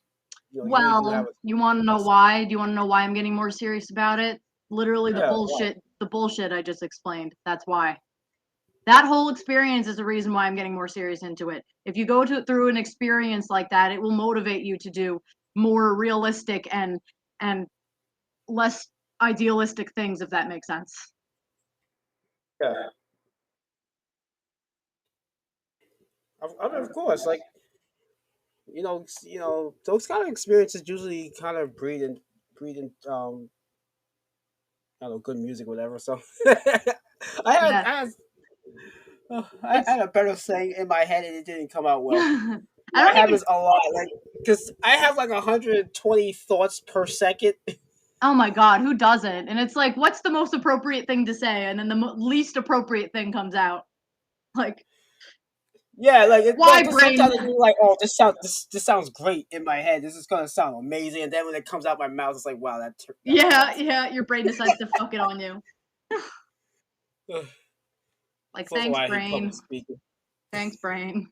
you really do have Well, you want to know why? Do you want to know why I'm getting more serious about it? Literally the yeah. Why? bullshit, the bullshit I just explained. That's why. That whole experience is the reason why I'm getting more serious into it. If you go through an experience like that, it will motivate you to do more realistic and less idealistic things, if that makes sense. Yeah, I mean, of course, like those kind of experiences usually kind of breed in I don't know, good music, whatever. So I had Yeah. I had I It's had a better saying in my head and it didn't come out well. I I don't have even this a lot, like because I have like 120 thoughts per second. oh my god, who doesn't? And it's like what's the most appropriate thing to say and then the least appropriate thing comes out. Like Yeah, like why because brain? sometimes I do like, oh, this sounds great in my head. This is gonna sound amazing, and then when it comes out my mouth, it's like, wow, that Yeah, sucks. yeah, your brain decides to fuck it on you. Like It's also thanks why I hate public brain. speaking. Thanks brain.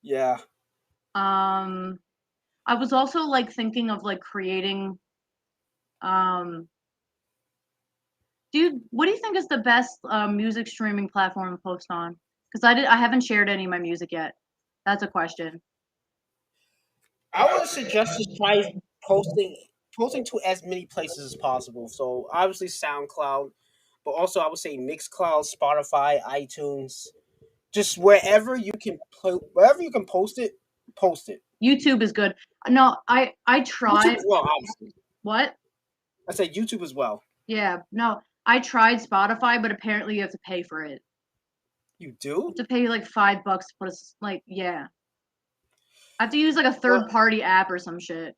Yeah. Um I was also like thinking of like creating um dude, what do you think is the best music streaming platform to post on? Because I haven't shared any of my music yet. That's a question. I would suggest just try posting posting to as many places as possible. So obviously SoundCloud, but also I would say Mixcloud, Spotify, iTunes, just wherever you can post it, post it. YouTube is good. No, I YouTube tried as well, obviously. what? I said YouTube as well. Yeah, no, I tried Spotify, but apparently you have to pay for it. You You do? have to pay like $5 to put like yeah. I have to use like a Well, third party app or some shit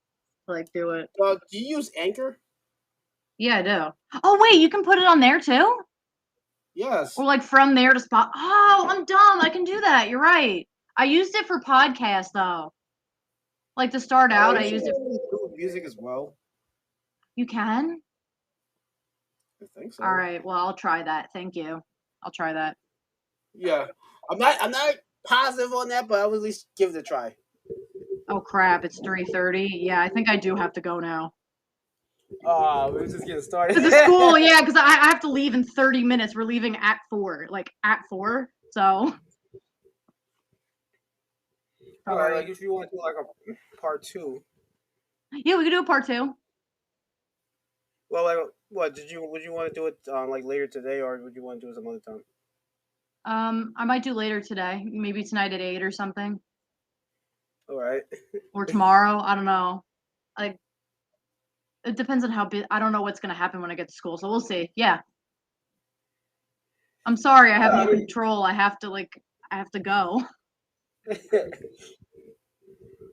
to like do it. do you use Anchor? Yeah, I do. Oh wait, you can put it on there too? Or Yes. like from there to spot. Oh, I'm dumb. I can do that. You're right. I used it for podcasts though. Like to start out, I You should used it. probably do music as well. You can? I think All so. right. Well, I'll try that. Thank you. I'll try that. Yeah. I'm not positive on that, but I would at least give it a try. Oh crap! It's 3:30. Yeah, I think I do have to go now. We're just getting started. To the school, yeah, because I have to leave in 30 minutes. We're leaving at 4, like at 4. So All right, sorry. like if you want to do like a part two. Yeah, we could do a part 2. Well, like, what would you want to do it like later today, or would you want to do it some other time? I might do later today. Maybe tonight at 8 or something, All right. or tomorrow. I don't know. Like it depends on how big. I don't know what's gonna happen when I get to school, so we'll see. Yeah, I'm sorry. I have Yeah, no I mean, control. I have to go.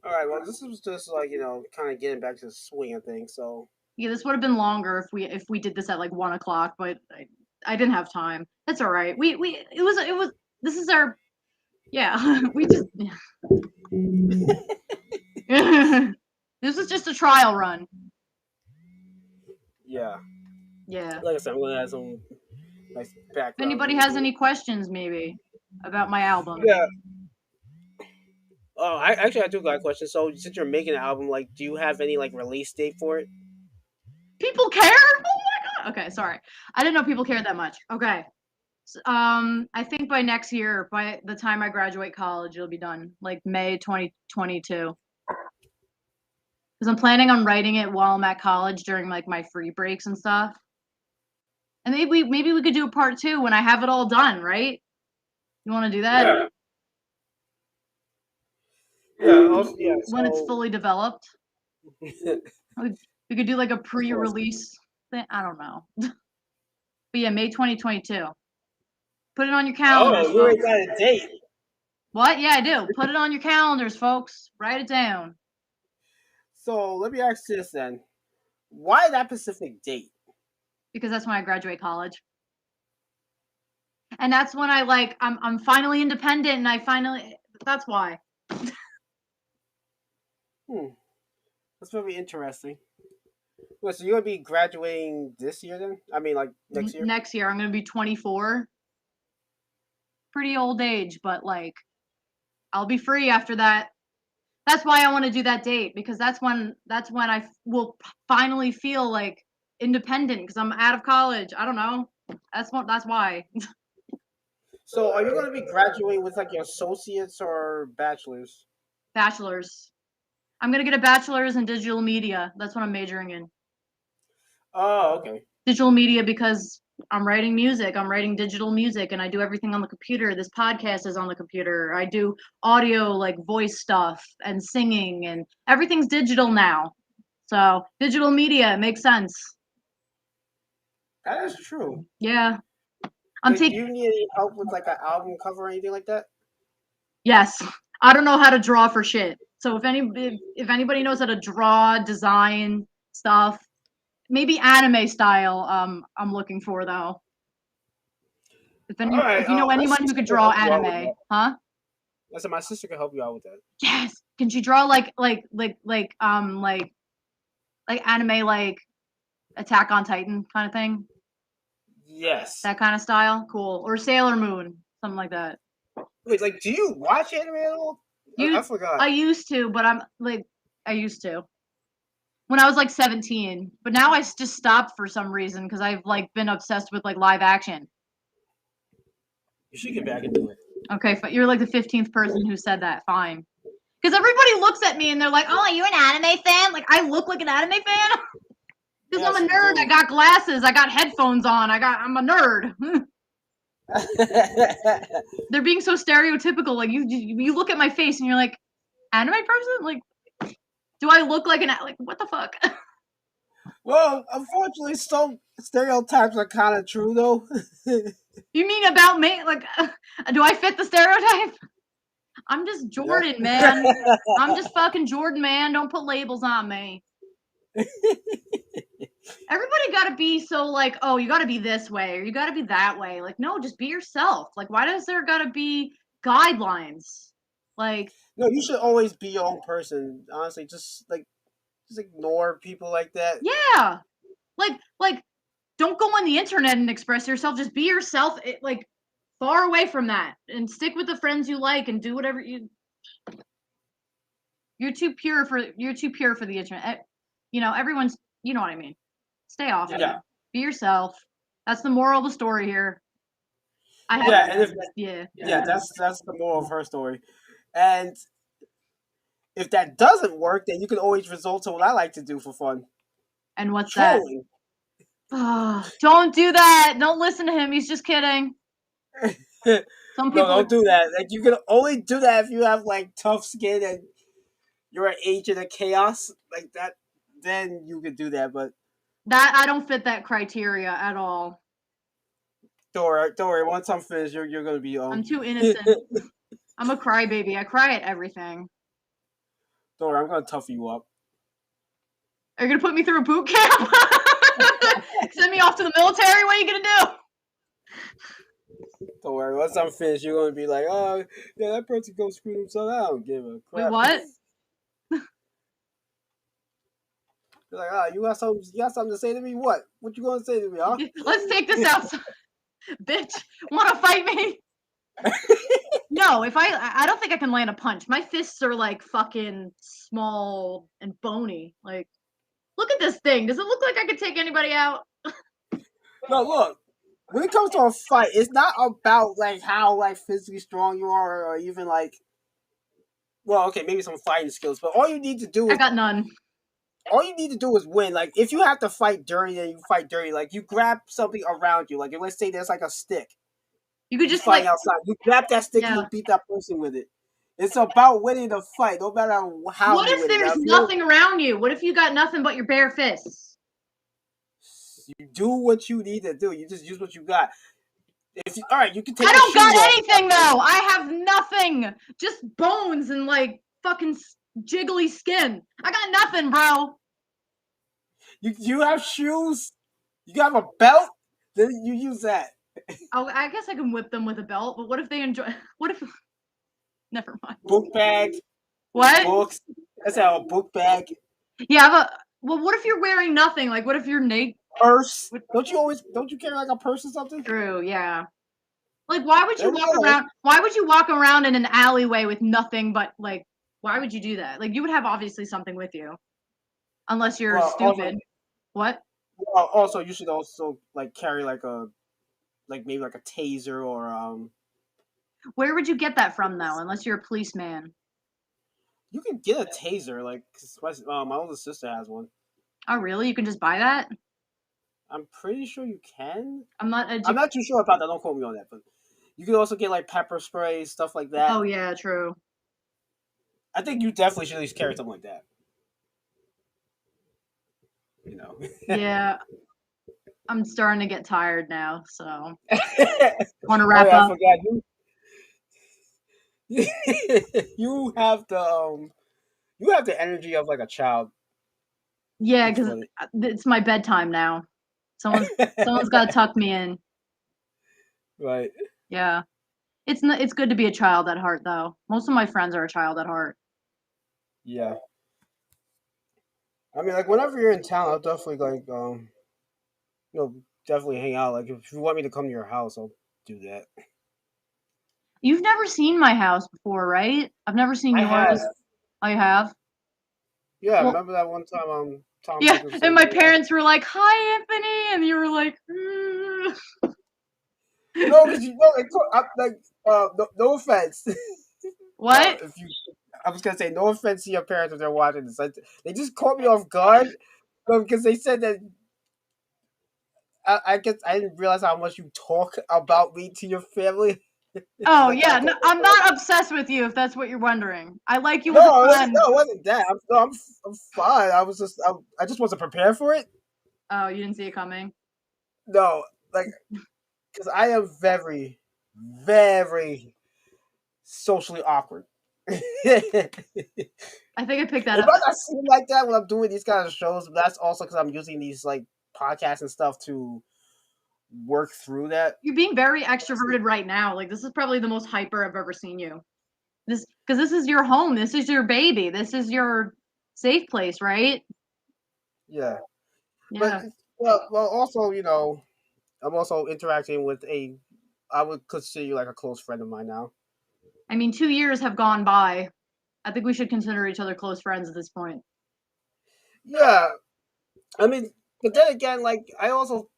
all right. Well, this was just like kind of getting back to the swing of things. So Yeah, this would have been longer if we did this at like 1 o'clock, but I didn't have time. That's all right. We it was this is our yeah. We just this is just a trial run. yeah, Yeah. like I said, I'm gonna add some nice If background anybody has music. any questions, maybe about my album, Yeah. Oh, I do got a question. So since you're making an album, like, do you have any like release date for it? people care. Oh my god. Okay, sorry. I didn't know people cared that much. Okay. I think by next year, by the time I graduate college, it'll be done. Like May 2022. Because I'm planning on writing it while I'm at college during like my free breaks and stuff. And maybe we could do a part 2 when I have it all done, right? You want to do that? Yeah. when it's fully developed. We could do like a pre-release thing. I don't know. But yeah, May 2022. Put it on your calendars. Oh, you already got a date. What? Yeah, I do. Put it on your calendars, folks. Write it down. So let me ask this then. Why that specific date? Because that's when I graduate college. And that's when I'm finally independent, and that's why. That's very interesting. Wait, so you're gonna be graduating this year then? I mean, like next year? Next year, I'm gonna be 24. Pretty old age, but like, I'll be free after that. That's why I want to do that date, because that's when I will finally feel like independent, because I'm out of college. I don't know. That's why. So are you gonna be graduating with like your associates or bachelors? Bachelor's. I'm gonna get a bachelor's in digital media. That's what I'm majoring in. Oh, okay. Digital media, because I'm writing music. I'm writing digital music, and I do everything on the computer. This podcast is on the computer. I do audio, like voice stuff and singing, and everything's digital now. So digital media, it makes sense. That is true. Yeah. Do you need any help with like an album cover or anything like that? Yes. I don't know how to draw for shit. So if anybody knows how to draw, design stuff, maybe anime style, I'm looking for though. If you know anyone who could draw anime, huh? I said my sister can help you out with that. Yes. Can she draw like anime, like Attack on Titan kind of thing? Yes. That kind of style? Cool. Or Sailor Moon, something like that. Wait, like, do you watch anime at all? I forgot. I used to, but I used to. When I was like 17, but now I just stopped for some reason, because I've like been obsessed with like live action. You should get back into it. Okay, you're like the 15th person who said that. Fine. Because everybody looks at me and they're like, "Oh, you're an anime fan?" Like, I look like an anime fan? Because I'm a nerd. I got glasses. I got headphones on. I'm a nerd. They're being so stereotypical. Like, you look at my face and you're like, anime person? Like, do I look like what the fuck? Well, unfortunately, some stereotypes are kind of true, though. You mean about me? Like, do I fit the stereotype? I'm just Jordan, man. I'm just fucking Jordan, man. Don't put labels on me. Everybody gotta be so like, oh, you gotta be this way or you gotta be that way. Like, no, just be yourself. Like, why does there gotta be guidelines? Like, no, you should always be your own person. Honestly, just ignore people like that. Yeah, like, don't go on the internet and express yourself. Just be yourself. Like, far away from that, and stick with the friends you like, and do whatever you. You're too pure for the internet. You know, everyone's. You know what I mean. Stay off of it. Be yourself. That's the moral of the story here. That's the moral of her story. And if that doesn't work, then you can always resort to what I like to do for fun. And what's trolling? That? Don't do that. Don't listen to him. He's just kidding. Some people don't do that. Like, you can only do that if you have like tough skin and you're an agent of chaos like that. Then you can do that. But that I don't fit that criteria at all. Don't worry. Once I'm finished, you're gonna be. I'm too innocent. I'm a crybaby. I cry at everything. Don't worry, I'm gonna tough you up. Are you gonna put me through a boot camp? Send me off to the military? What are you gonna do? Don't worry. Once I'm finished, you're gonna be like, "Oh, yeah, that person go screw himself. I don't give a crap." Wait, what? You're like, "Oh, you got something to say to me? What you gonna say to me, huh?" Let's take this outside. Bitch, wanna fight me? No, I don't think I can land a punch. My fists are like fucking small and bony. Like, look at this thing. Does it look like I could take anybody out? No, look. When it comes to a fight, it's not about like how like physically strong you are, or even like, well, okay, maybe some fighting skills. But all you need to do is I got none. All you need to do is win. Like, if you have to fight dirty, then you fight dirty. Like, you grab something around you. Like, if, let's say there's like a stick. You could just fight outside. You grab that stick and you beat that person with it. It's about winning the fight, no matter how What you if win it. there's Now, nothing around you? What if you got nothing but your bare fists? you do what you need to do. You just use what you got. All right, you can take I your don't shoes got off. anything though. I have nothing. Just bones and like fucking jiggly skin. I got nothing, bro. You have shoes. You have a belt. Then you use that. Oh, I guess I can whip them with a belt. But what if they enjoy? What if? Never mind. Book bag. What? Books. That's how a book bag. Yeah, but well, what if you're wearing nothing? Like, what if you're naked? Purse. Don't you carry like a purse or something? True. Yeah. Like, why would you There you walk go. around? Why would you walk around in an alleyway with nothing but like? Why would you do that? Like, you would have obviously something with you, unless you're Well, stupid. What? also you should also like carry like maybe like a taser or Where would you get that from though? Unless you're a policeman. you can get a taser like 'cause my older sister has one. Oh, really? You can just buy that? I'm pretty sure you can. I'm not. I'm not too sure about that. Don't quote me on that, but you can also get like pepper spray stuff like that. Oh yeah, true. I think you definitely should at least carry something like that. You know. Yeah, I'm starting to get tired now, so want to Oh wrap yeah, I up. forgot you. You have the energy of like a child. Yeah, It's because funny. it's my bedtime now. Someone's got to tuck me in. Right. Yeah, it's good to be a child at heart though. Most of my friends are a child at heart. Yeah. I mean, like whenever you're in town, I'll definitely like definitely hang out. Like if you want me to come to your house, I'll do that. You've never seen my house before, right? I've never seen I have. yours. I have. Yeah, Well, remember that one time Tom yeah, took us and over my there? parents were like, "Hi, Anthony," and you were like, "Mm." No, because no offense. "What?" If you, I was gonna say no offense to your parents if they're watching this. They just caught me off guard because they said that. I guess I didn't realize how much you talk about me to your family. Oh That kind yeah, of no, caught me I'm off guard. not obsessed with you if that's what you're wondering. I like you as a No, friend. it wasn't that. I'm fine. I just wasn't prepared for it. Oh, you didn't see it coming? No, like because I am very, very socially awkward. It I think I picked that might up. not seem like that when I'm doing these kind of shows, but that's also because I'm using these like podcasts and stuff to work through that. You're being very extroverted right now. Like this is probably the most hyper I've ever seen you. This is your home. This is your baby. This is your safe place, right? Yeah, but Yeah. also I'm also interacting with I would consider you like a close friend of mine now. I mean, 2 years have gone by. I think we should consider each other close friends at this point. Yeah, I mean, but then again, like I also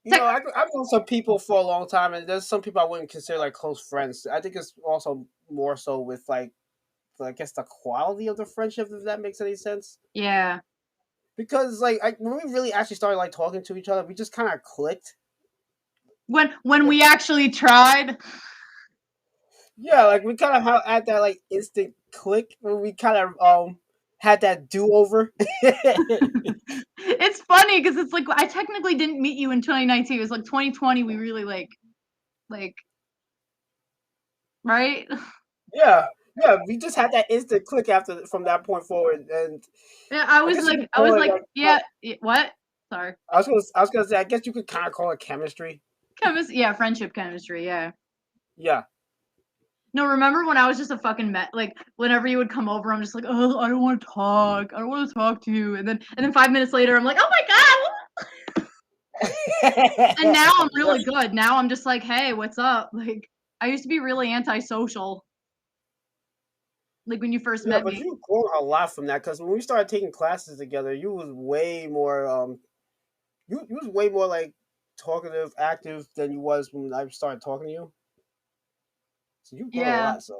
I've known some people for a long time, and there's some people I wouldn't consider like close friends. I think it's also more so with like I guess the quality of the friendship, if that makes any sense. Yeah. Because when we really actually started like talking to each other, we just kind of clicked. When we actually tried. Yeah, like we kind of had that like instant click when we kind of had that do over. It's funny because it's like I technically didn't meet you in 2019. It was like 2020. We really like right. Yeah, yeah, we just had that instant click from that point forward, and Yeah, I I was guess you like, could call it like yeah. What? Sorry. I was gonna say I guess you could kind of call it chemistry. Yeah, friendship chemistry. Yeah. Yeah. No, remember when I was just a fucking like whenever you would come over, I'm just like, oh, I don't want to talk. I don't want to talk to you. And then 5 minutes later, I'm like, oh my god. And now I'm really good. Now I'm just like, hey, what's up? Like I used to be really antisocial. Like when you first Yeah, met but me. you grown a lot from that because when we started taking classes together, you was way more like talkative, active than you was when I started talking to you. So you grown a Yeah. lot. So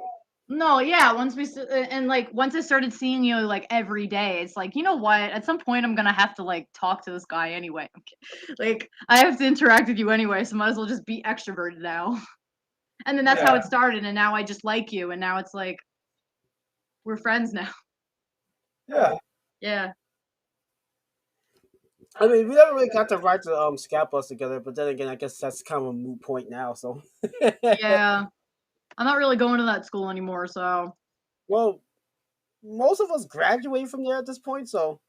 No, yeah. Once I started seeing you like every day, it's like, you know what? At some point, I'm gonna have to like talk to this guy anyway. Like I have to interact with you anyway, so might as well just be extroverted now. And then that's how it started, and now I just like you, and now it's like we're friends now. Yeah. I mean, we never really got the right to scalp us together, but then again, I guess that's kind of a moot point now. So Yeah. I'm not really going to that school anymore, so. Well, most of us graduate from there at this point, so.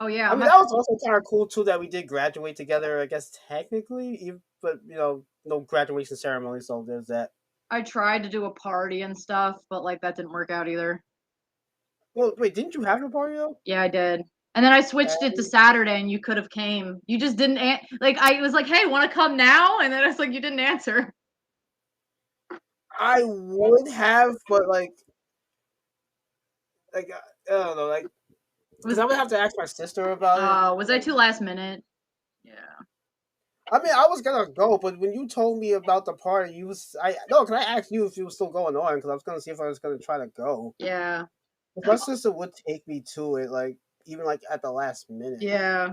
Oh yeah. I mean, that was also kind of cool too that we did graduate together. I guess technically, but no graduation ceremony, so there's that. I tried to do a party and stuff, but like that didn't work out either. Well, wait, didn't you have a party though? Yeah, I did. And then I switched it to Saturday, and you could have came. You just didn't like. I was like, "Hey, want to come now?" And then it's like you didn't answer. I would have, but like I don't know, like because I would have to ask my sister about it. Was I too last minute? Yeah. I mean, I was gonna go, but when you told me about the party, because I asked you if you were still going on, because I was gonna see if I was gonna try to go. Yeah. My sister would take me to it, like even like at the last minute. Yeah.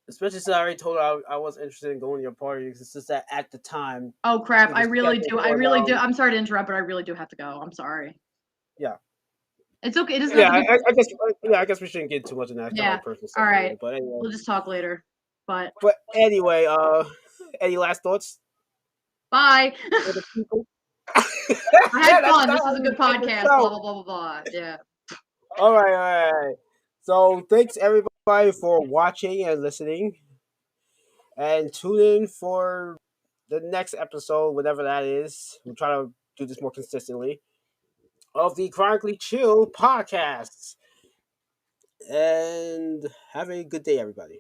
Especially since I already told her I was interested in going to your party. It's just that at the time. Oh crap! I really do. I really do. I'm sorry to interrupt, but I really do have to go. I'm sorry. Yeah. It's okay. It doesn't Yeah, have to be... I guess we shouldn't get too much in that Yeah. personal stuff. All right. But anyway, we'll just talk later. But anyway, any last thoughts? Bye. For the people? I had fun. This was a good podcast. Blah blah blah blah blah. Yeah. All right. So thanks everybody for watching and listening, and tune in for the next episode, whatever that is. We'll try to do this more consistently of the Chronically Chill podcast. And have a good day, everybody.